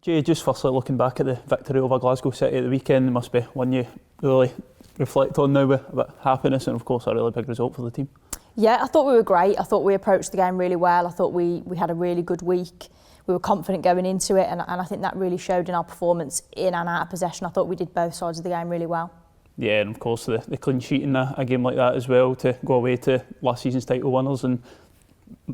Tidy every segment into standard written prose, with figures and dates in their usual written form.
Jay, just firstly looking back at the victory over Glasgow City at the weekend, it must be one you really reflect on now with a bit of happiness and of course a really big result for the team. Yeah, I thought we were great. I thought we approached the game really well. I thought we had a really good week. We were confident going into it and I think that really showed in our performance in and out of possession. I thought we did both sides of the game really well. Yeah, and of course the clean sheet in a game like that as well, to go away to last season's title winners and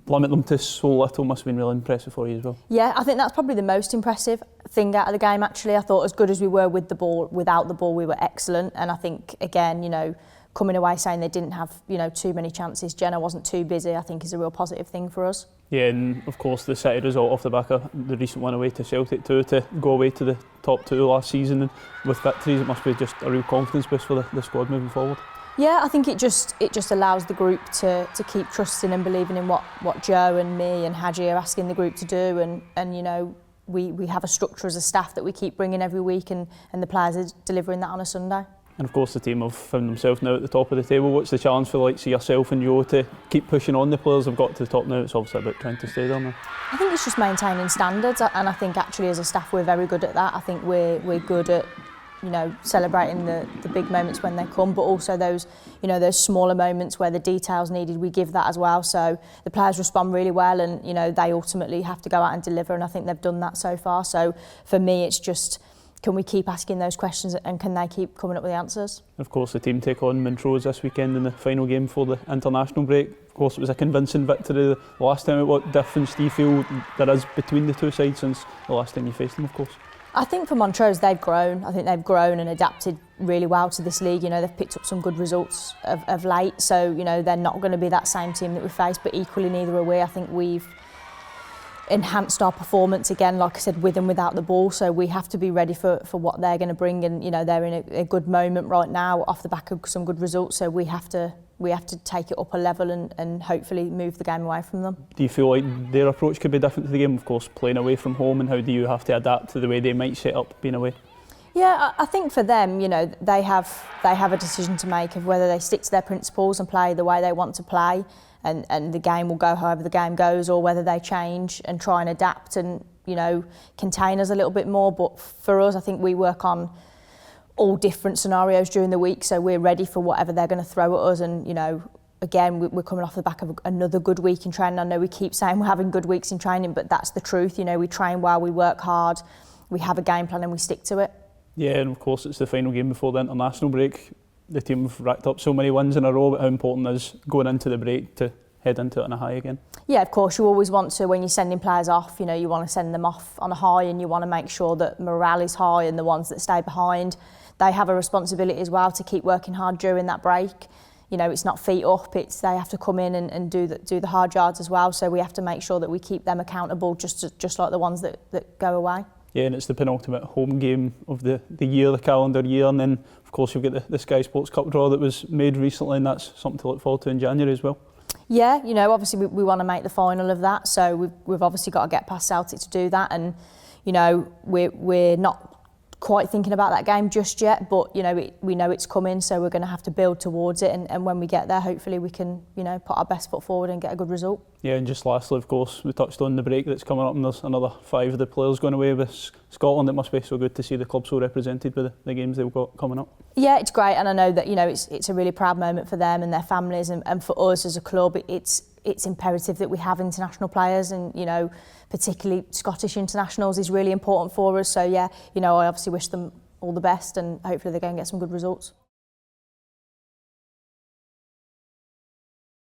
limit them to so little must have been really impressive for you as well. Yeah, I think that's probably the most impressive thing out of the game actually. I thought as good as we were with the ball, without the ball we were excellent, and I think again, coming away saying they didn't have, too many chances, Jenna wasn't too busy, I think is a real positive thing for us. Yeah, and of course the City result off the back of the recent one away to Celtic too, to go away to the top two last season and with victories, it must be just a real confidence boost for the squad moving forward. Yeah, I think it just allows the group to keep trusting and believing in what Joe and me and Hadji are asking the group to do, and we have a structure as a staff that we keep bringing every week, and the players are delivering that on a Sunday. And of course the team have found themselves now at the top of the table. What's the challenge for the likes of yourself and Joe to keep pushing on? The players have got to the top now, it's obviously about trying to stay there now. I think it's just maintaining standards, and I think actually as a staff we're very good at that. I think we're good at celebrating the big moments when they come, but also those smaller moments where the detail's needed, we give that as well. So the players respond really well, and they ultimately have to go out and deliver, and I think they've done that so far. So for me it's just, can we keep asking those questions and can they keep coming up with the answers? Of course the team take on Montrose this weekend in the final game for the international break. Of course it was a convincing victory the last time. What difference do you feel there is between the two sides since the last time you faced them, of course? I think for Montrose they've grown. I think they've grown and adapted really well to this league. They've picked up some good results of late, so they're not going to be that same team that we faced, but equally neither are we. I think we've enhanced our performance again, like I said, with and without the ball, so we have to be ready for what they're going to bring, and they're in a good moment right now off the back of some good results, so we have to take it up a level and hopefully move the game away from them. Do you feel like their approach could be different to the game, of course, playing away from home, and how do you have to adapt to the way they might set up being away? Yeah, I think for them, they have a decision to make of whether they stick to their principles and play the way they want to play, and the game will go however the game goes, or whether they change and try and adapt and contain us a little bit more. But for us, I think we work on all different scenarios during the week, so we're ready for whatever they're going to throw at us. And again, we're coming off the back of another good week in training. I know we keep saying we're having good weeks in training, but that's the truth. We train well, we work hard, we have a game plan and we stick to it. Yeah, and of course it's the final game before the international break. The team have racked up so many wins in a row, but how important is going into the break to head into it on a high again? Yeah, of course, you always want to, when you're sending players off, you want to send them off on a high, and you want to make sure that morale is high, and the ones that stay behind, they have a responsibility as well to keep working hard during that break. It's not feet up, they have to come in and do the hard yards as well, so we have to make sure that we keep them accountable just like the ones that go away. Yeah, and it's the penultimate home game of the year, the calendar year, and then of course you've got the Sky Sports Cup draw that was made recently, and that's something to look forward to in January as well. Yeah, obviously we want to make the final of that, so we've obviously got to get past Celtic to do that, and we're not quite thinking about that game just yet, but we know it's coming, so we're going to have to build towards it, and when we get there, hopefully we can put our best foot forward and get a good result. Yeah, and just lastly, of course, we touched on the break that's coming up, and there's another 5 of the players going away with Scotland. It must be so good to see the club so represented with the games they've got coming up. Yeah, it's great, and I know that it's a really proud moment for them and their families, and for us as a club, it's imperative that we have international players, and particularly Scottish internationals is really important for us. So yeah, I obviously wish them all the best, and hopefully they're going to get some good results.